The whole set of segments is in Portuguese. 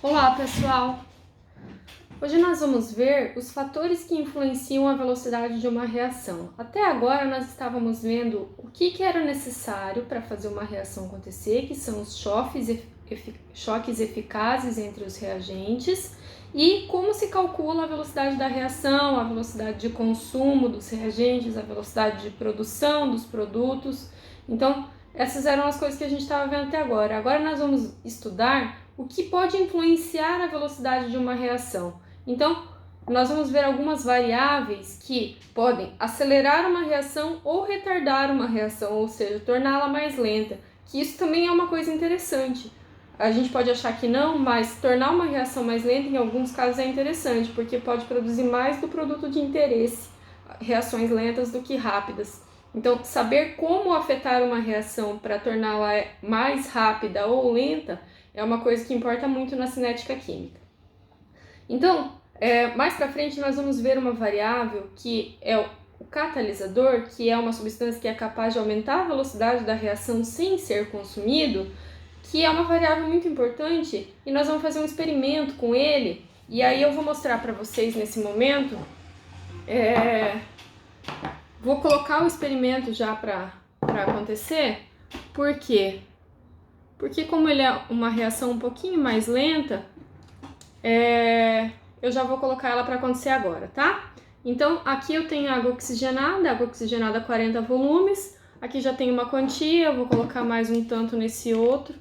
Olá, pessoal! Hoje nós vamos ver os fatores que influenciam a velocidade de uma reação. Até agora nós estávamos vendo o que era necessário para fazer uma reação acontecer, que são os choques eficazes entre os reagentes, e como se calcula a velocidade da reação, a velocidade de consumo dos reagentes, a velocidade de produção dos produtos. Então, essas eram as coisas que a gente estava vendo até agora. Agora nós vamos estudar o que pode influenciar a velocidade de uma reação. Então, nós vamos ver algumas variáveis que podem acelerar uma reação ou retardar uma reação, ou seja, torná-la mais lenta, que isso também é uma coisa interessante. A gente pode achar que não, mas tornar uma reação mais lenta em alguns casos é interessante, porque pode produzir mais do produto de interesse, reações lentas do que rápidas. Então, saber como afetar uma reação para torná-la mais rápida ou lenta é uma coisa que importa muito na cinética química. Então, mais para frente nós vamos ver uma variável que é o catalisador, que é uma substância que é capaz de aumentar a velocidade da reação sem ser consumido, que é uma variável muito importante, e nós vamos fazer um experimento com ele, e aí eu vou mostrar para vocês nesse momento. Vou colocar o experimento já para acontecer. Por quê? Porque como ele é uma reação um pouquinho mais lenta, eu já vou colocar ela para acontecer agora, tá? Então, aqui eu tenho água oxigenada 40 volumes. Aqui já tem uma quantia, eu vou colocar mais um tanto nesse outro.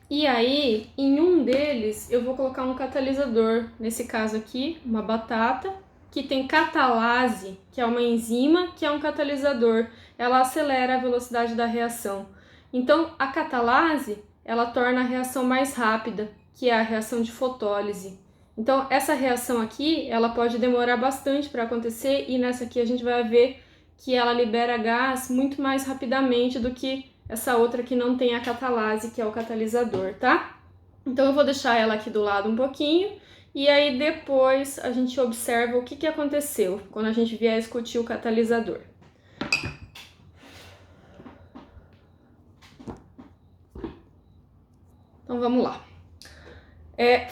E aí, em um deles, eu vou colocar um catalisador. Nesse caso aqui, uma batata, que tem catalase, que é uma enzima, que é um catalisador. Ela acelera a velocidade da reação. Então, a catalase, ela torna a reação mais rápida, que é a reação de fotólise. Então, essa reação aqui, ela pode demorar bastante para acontecer, e nessa aqui a gente vai ver que ela libera gás muito mais rapidamente do que essa outra que não tem a catalase, que é o catalisador, tá? Então eu vou deixar ela aqui do lado um pouquinho, e aí depois a gente observa o que aconteceu quando a gente vier discutir o catalisador. Então vamos lá.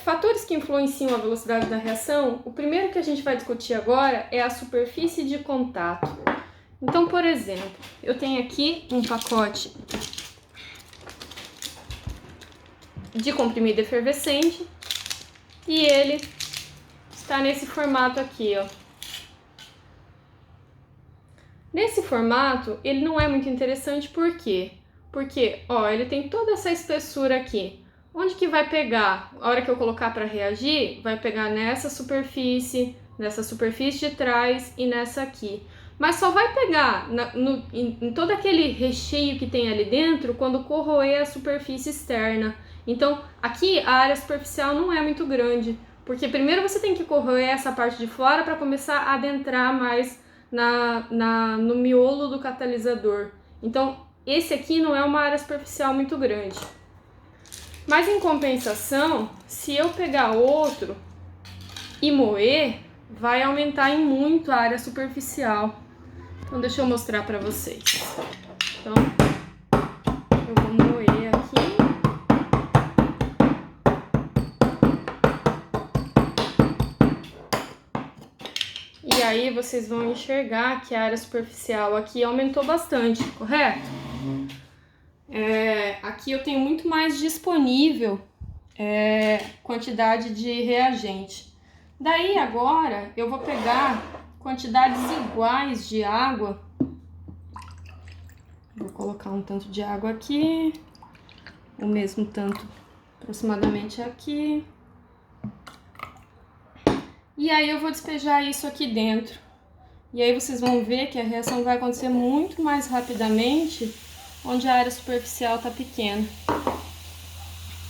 Fatores que influenciam a velocidade da reação, o primeiro que a gente vai discutir agora é a superfície de contato. Então, por exemplo, eu tenho aqui um pacote de comprimido efervescente e ele está nesse formato aqui, ó. Nesse formato, ele não é muito interessante, por quê? Porque, ó, ele tem toda essa espessura aqui. Onde que vai pegar? A hora que eu colocar para reagir, vai pegar nessa superfície de trás e nessa aqui. Mas só vai pegar em todo aquele recheio que tem ali dentro quando corroer a superfície externa. Então, aqui a área superficial não é muito grande, porque primeiro você tem que corroer essa parte de fora para começar a adentrar mais no miolo do catalisador. Então, esse aqui não é uma área superficial muito grande. Mas em compensação, se eu pegar outro e moer, vai aumentar em muito a área superficial. Então, deixa eu mostrar para vocês. Então, eu vou moer aqui. E aí, vocês vão enxergar que a área superficial aqui aumentou bastante, correto? Aqui eu tenho muito mais disponível quantidade de reagente. Daí, agora, eu vou pegar quantidades iguais de água. Vou colocar um tanto de água aqui, o mesmo tanto aproximadamente aqui. E aí eu vou despejar isso aqui dentro. E aí vocês vão ver que a reação vai acontecer muito mais rapidamente onde a área superficial tá pequena.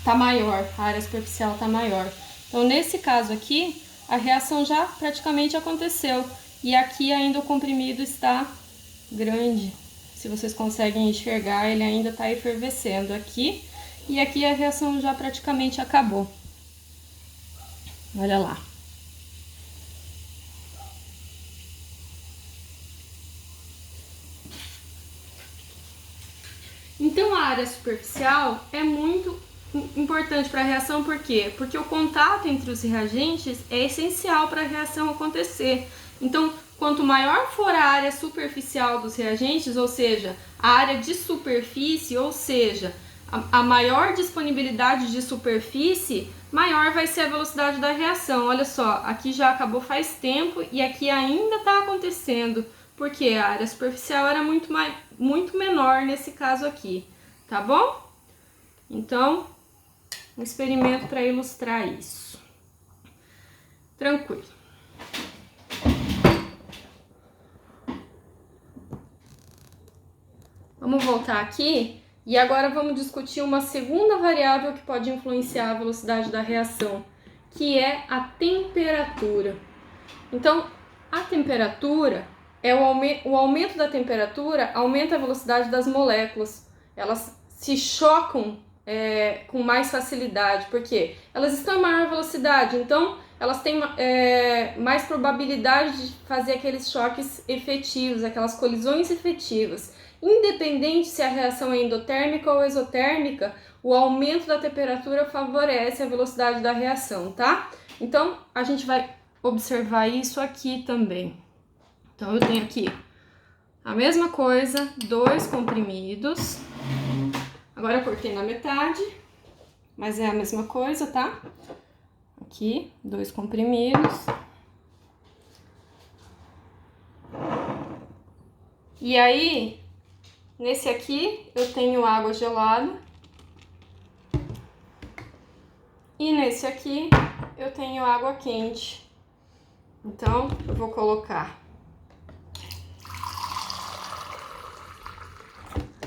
Tá maior, a área superficial tá maior. Então, nesse caso aqui, a reação já praticamente aconteceu. E aqui ainda o comprimido está grande. Se vocês conseguem enxergar, ele ainda está efervescendo aqui. E aqui a reação já praticamente acabou. Olha lá. Então a área superficial é muito importante para a reação, por quê? Porque o contato entre os reagentes é essencial para a reação acontecer. Então, quanto maior for a área superficial dos reagentes, ou seja, a área de superfície, ou seja, a maior disponibilidade de superfície, maior vai ser a velocidade da reação. Olha só, aqui já acabou faz tempo e aqui ainda está acontecendo, porque a área superficial era muito menor nesse caso aqui, tá bom? Então, um experimento para ilustrar isso. Tranquilo. Vamos voltar aqui e agora vamos discutir uma segunda variável que pode influenciar a velocidade da reação, que é a temperatura. Então, a temperatura o aumento da temperatura aumenta a velocidade das moléculas. Elas se chocam com mais facilidade, porque elas estão em maior velocidade, então elas têm mais probabilidade de fazer aqueles choques efetivos, aquelas colisões efetivas. Independente se a reação é endotérmica ou exotérmica, o aumento da temperatura favorece a velocidade da reação, tá? Então, a gente vai observar isso aqui também. Então, eu tenho aqui a mesma coisa, 2 comprimidos. Agora eu cortei na metade, mas é a mesma coisa, tá? Aqui, 2 comprimidos. E aí, nesse aqui, eu tenho água gelada. E nesse aqui, eu tenho água quente. Então, eu vou colocar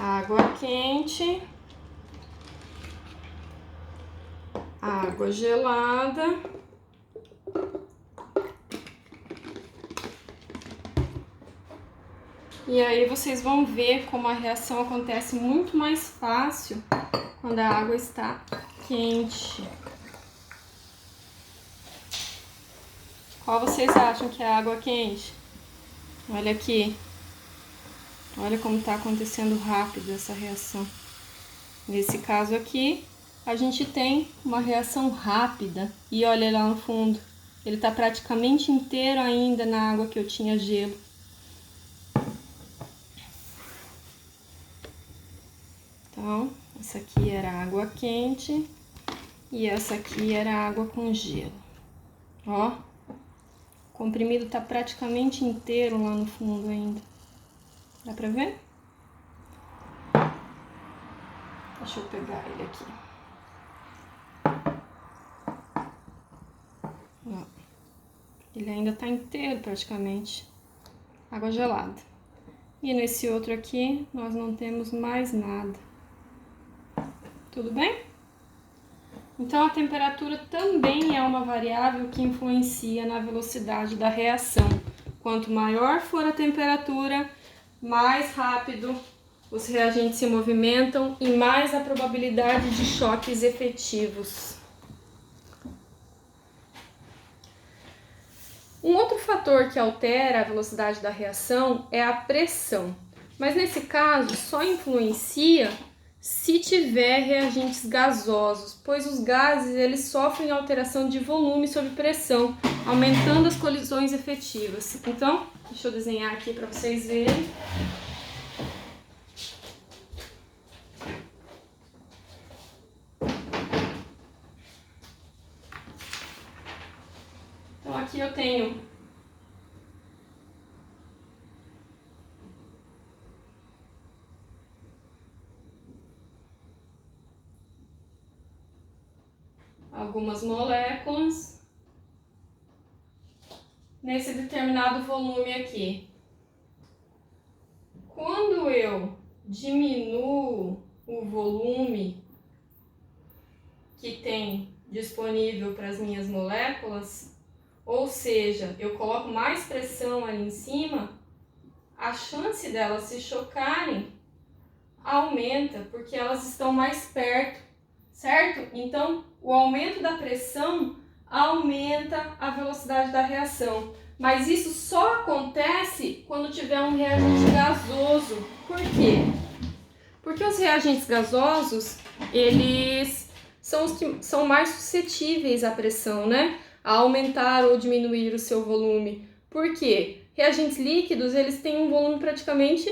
água quente, água gelada, e aí vocês vão ver como a reação acontece muito mais fácil quando a água está quente. Qual vocês acham que é a água quente? Olha aqui. Olha como está acontecendo rápido essa reação. Nesse caso aqui, a gente tem uma reação rápida. E olha lá no fundo, ele está praticamente inteiro ainda na água que eu tinha gelo. Então, essa aqui era água quente e essa aqui era água com gelo. Ó, o comprimido está praticamente inteiro lá no fundo ainda. Dá pra ver? Deixa eu pegar ele aqui. Ó, ele ainda tá inteiro praticamente. Água gelada. E nesse outro aqui, nós não temos mais nada. Tudo bem? Então, a temperatura também é uma variável que influencia na velocidade da reação. Quanto maior for a temperatura, mais rápido os reagentes se movimentam e mais a probabilidade de choques efetivos. Um outro fator que altera a velocidade da reação é a pressão, mas nesse caso só influencia se tiver reagentes gasosos, pois os gases eles sofrem alteração de volume sob pressão, aumentando as colisões efetivas. Então, deixa eu desenhar aqui para vocês verem. Então, aqui eu tenho algumas moléculas nesse determinado volume aqui. Quando eu diminuo o volume que tem disponível para as minhas moléculas, ou seja, eu coloco mais pressão ali em cima, a chance delas se chocarem aumenta, porque elas estão mais perto, certo? Então, o aumento da pressão aumenta a velocidade da reação. Mas isso só acontece quando tiver um reagente gasoso. Por quê? Porque os reagentes gasosos, eles são os que são mais suscetíveis à pressão, né? A aumentar ou diminuir o seu volume. Por quê? Reagentes líquidos, eles têm um volume praticamente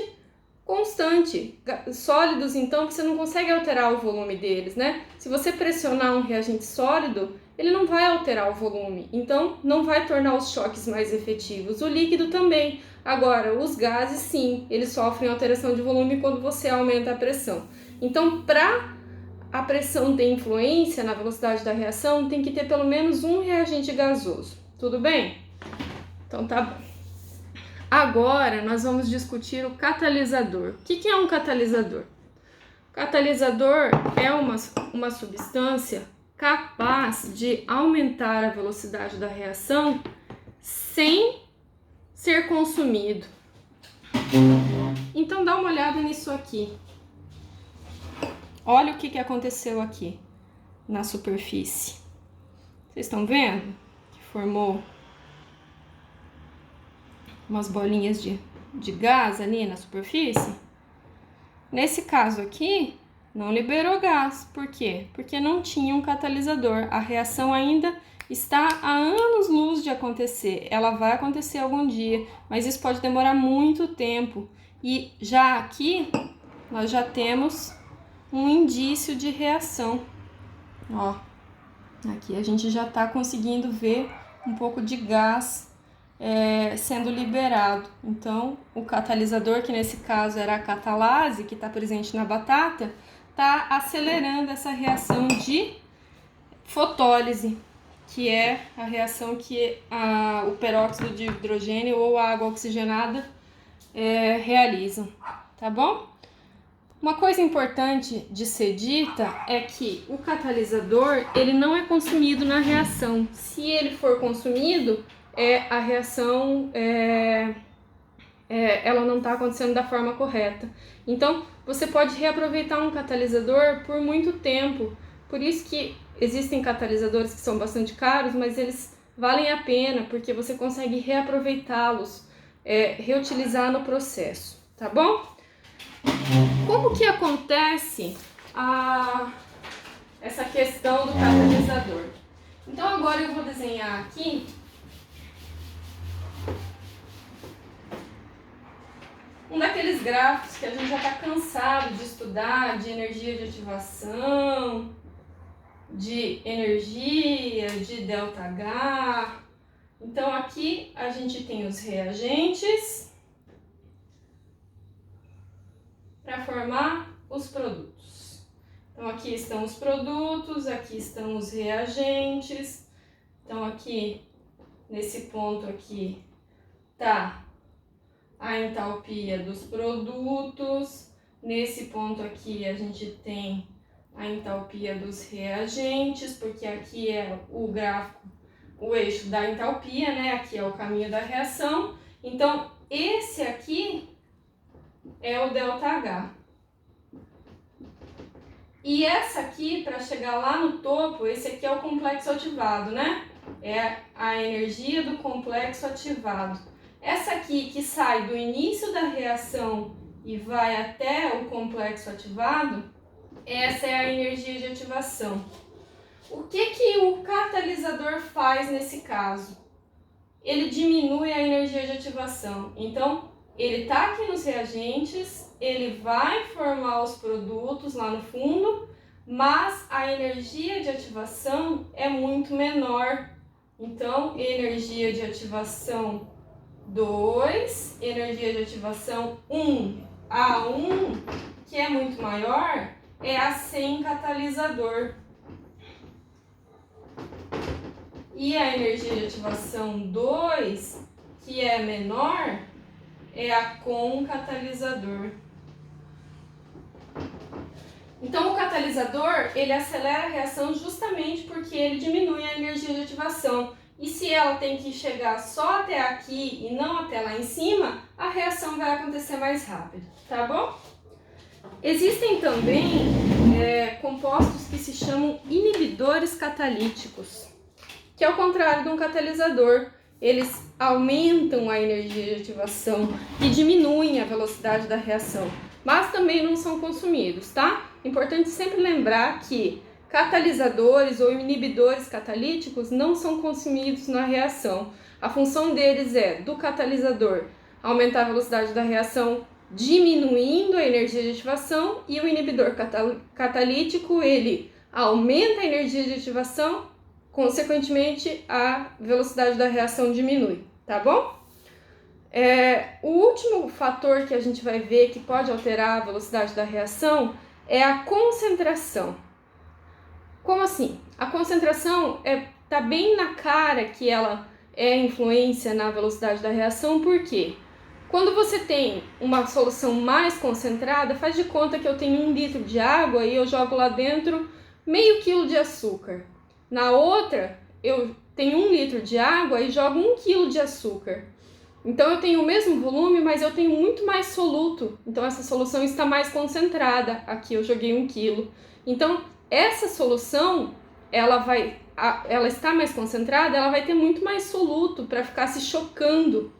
constante. Sólidos, então, você não consegue alterar o volume deles, né? Se você pressionar um reagente sólido, ele não vai alterar o volume, então não vai tornar os choques mais efetivos. O líquido também. Agora, os gases, sim, eles sofrem alteração de volume quando você aumenta a pressão. Então, para a pressão ter influência na velocidade da reação, tem que ter pelo menos um reagente gasoso. Tudo bem? Então tá bom. Agora nós vamos discutir o catalisador. O que é um catalisador? O catalisador é uma substância capaz de aumentar a velocidade da reação sem ser consumido. Então dá uma olhada nisso aqui. Olha o que aconteceu aqui na superfície. Vocês estão vendo que formou umas bolinhas de gás ali na superfície? Nesse caso aqui, não liberou gás. Por quê? Porque não tinha um catalisador. A reação ainda está há anos-luz de acontecer. Ela vai acontecer algum dia, mas isso pode demorar muito tempo. E já aqui, nós já temos um indício de reação. Ó, aqui a gente já está conseguindo ver um pouco de gás sendo liberado. Então, o catalisador, que nesse caso era a catalase, que está presente na batata, está acelerando essa reação de fotólise, que é a reação que o peróxido de hidrogênio ou a água oxigenada realizam, tá bom? Uma coisa importante de ser dita é que o catalisador, ele não é consumido na reação. Se ele for consumido, a reação ela não está acontecendo da forma correta. Então, você pode reaproveitar um catalisador por muito tempo. Por isso que existem catalisadores que são bastante caros, mas eles valem a pena, porque você consegue reaproveitá-los, reutilizar no processo, tá bom? Como que acontece essa questão do catalisador? Então, agora eu vou desenhar aqui um daqueles gráficos que a gente já está cansado de estudar, de energia de ativação, de energia, de ΔH. Então, aqui a gente tem os reagentes para formar os produtos. Então, aqui estão os produtos, aqui estão os reagentes. Então, aqui, nesse ponto aqui, tá a entalpia dos produtos. Nesse ponto aqui, a gente tem a entalpia dos reagentes, porque aqui é o gráfico, o eixo da entalpia, né? Aqui é o caminho da reação. Então, esse aqui é o ΔH. E essa aqui, para chegar lá no topo, esse aqui é o complexo ativado, né? É a energia do complexo ativado. Essa aqui que sai do início da reação e vai até o complexo ativado, essa é a energia de ativação. O que o catalisador faz nesse caso? Ele diminui a energia de ativação. Então, ele está aqui nos reagentes, ele vai formar os produtos lá no fundo, mas a energia de ativação é muito menor. Então, energia de ativação 2, energia de ativação 1, A1, que é muito maior, é a sem catalisador. E a energia de ativação 2, que é menor, é a com catalisador. Então, o catalisador, ele acelera a reação justamente porque ele diminui a energia de ativação. E se ela tem que chegar só até aqui e não até lá em cima, a reação vai acontecer mais rápido, tá bom? Existem também compostos que se chamam inibidores catalíticos, que é o contrário de um catalisador. eles aumentam a energia de ativação e diminuem a velocidade da reação, mas também não são consumidos, tá? Importante sempre lembrar que catalisadores ou inibidores catalíticos não são consumidos na reação. A função deles é, do catalisador, aumentar a velocidade da reação, diminuindo a energia de ativação, e o inibidor catalítico, ele aumenta a energia de ativação, consequentemente a velocidade da reação diminui, tá bom? O último fator que a gente vai ver que pode alterar a velocidade da reação é a concentração. Como assim? A concentração tá bem na cara que ela é influência na velocidade da reação, por quê? Quando você tem uma solução mais concentrada, faz de conta que eu tenho 1 litro de água e eu jogo lá dentro meio quilo de açúcar. Na outra, eu tenho 1 litro de água e jogo 1 quilo de açúcar. Então eu tenho o mesmo volume, mas eu tenho muito mais soluto. Então essa solução está mais concentrada. Aqui eu joguei 1 quilo. Então essa solução, ela está mais concentrada, ela vai ter muito mais soluto para ficar se chocando.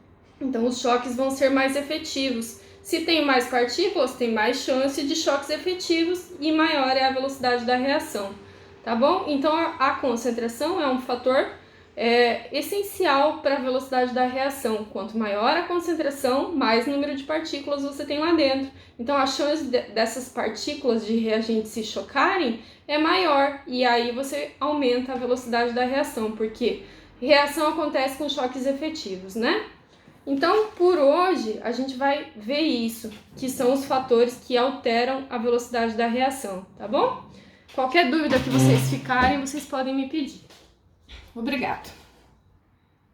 Então os choques vão ser mais efetivos. Se tem mais partículas, tem mais chance de choques efetivos e maior é a velocidade da reação, tá bom? Então a concentração é um fator essencial para a velocidade da reação. Quanto maior a concentração, mais número de partículas você tem lá dentro. Então a chance dessas partículas de reagente se chocarem é maior, e aí você aumenta a velocidade da reação, porque reação acontece com choques efetivos, né? Então, por hoje, a gente vai ver isso, que são os fatores que alteram a velocidade da reação, tá bom? Qualquer dúvida que vocês ficarem, vocês podem me pedir. Obrigada!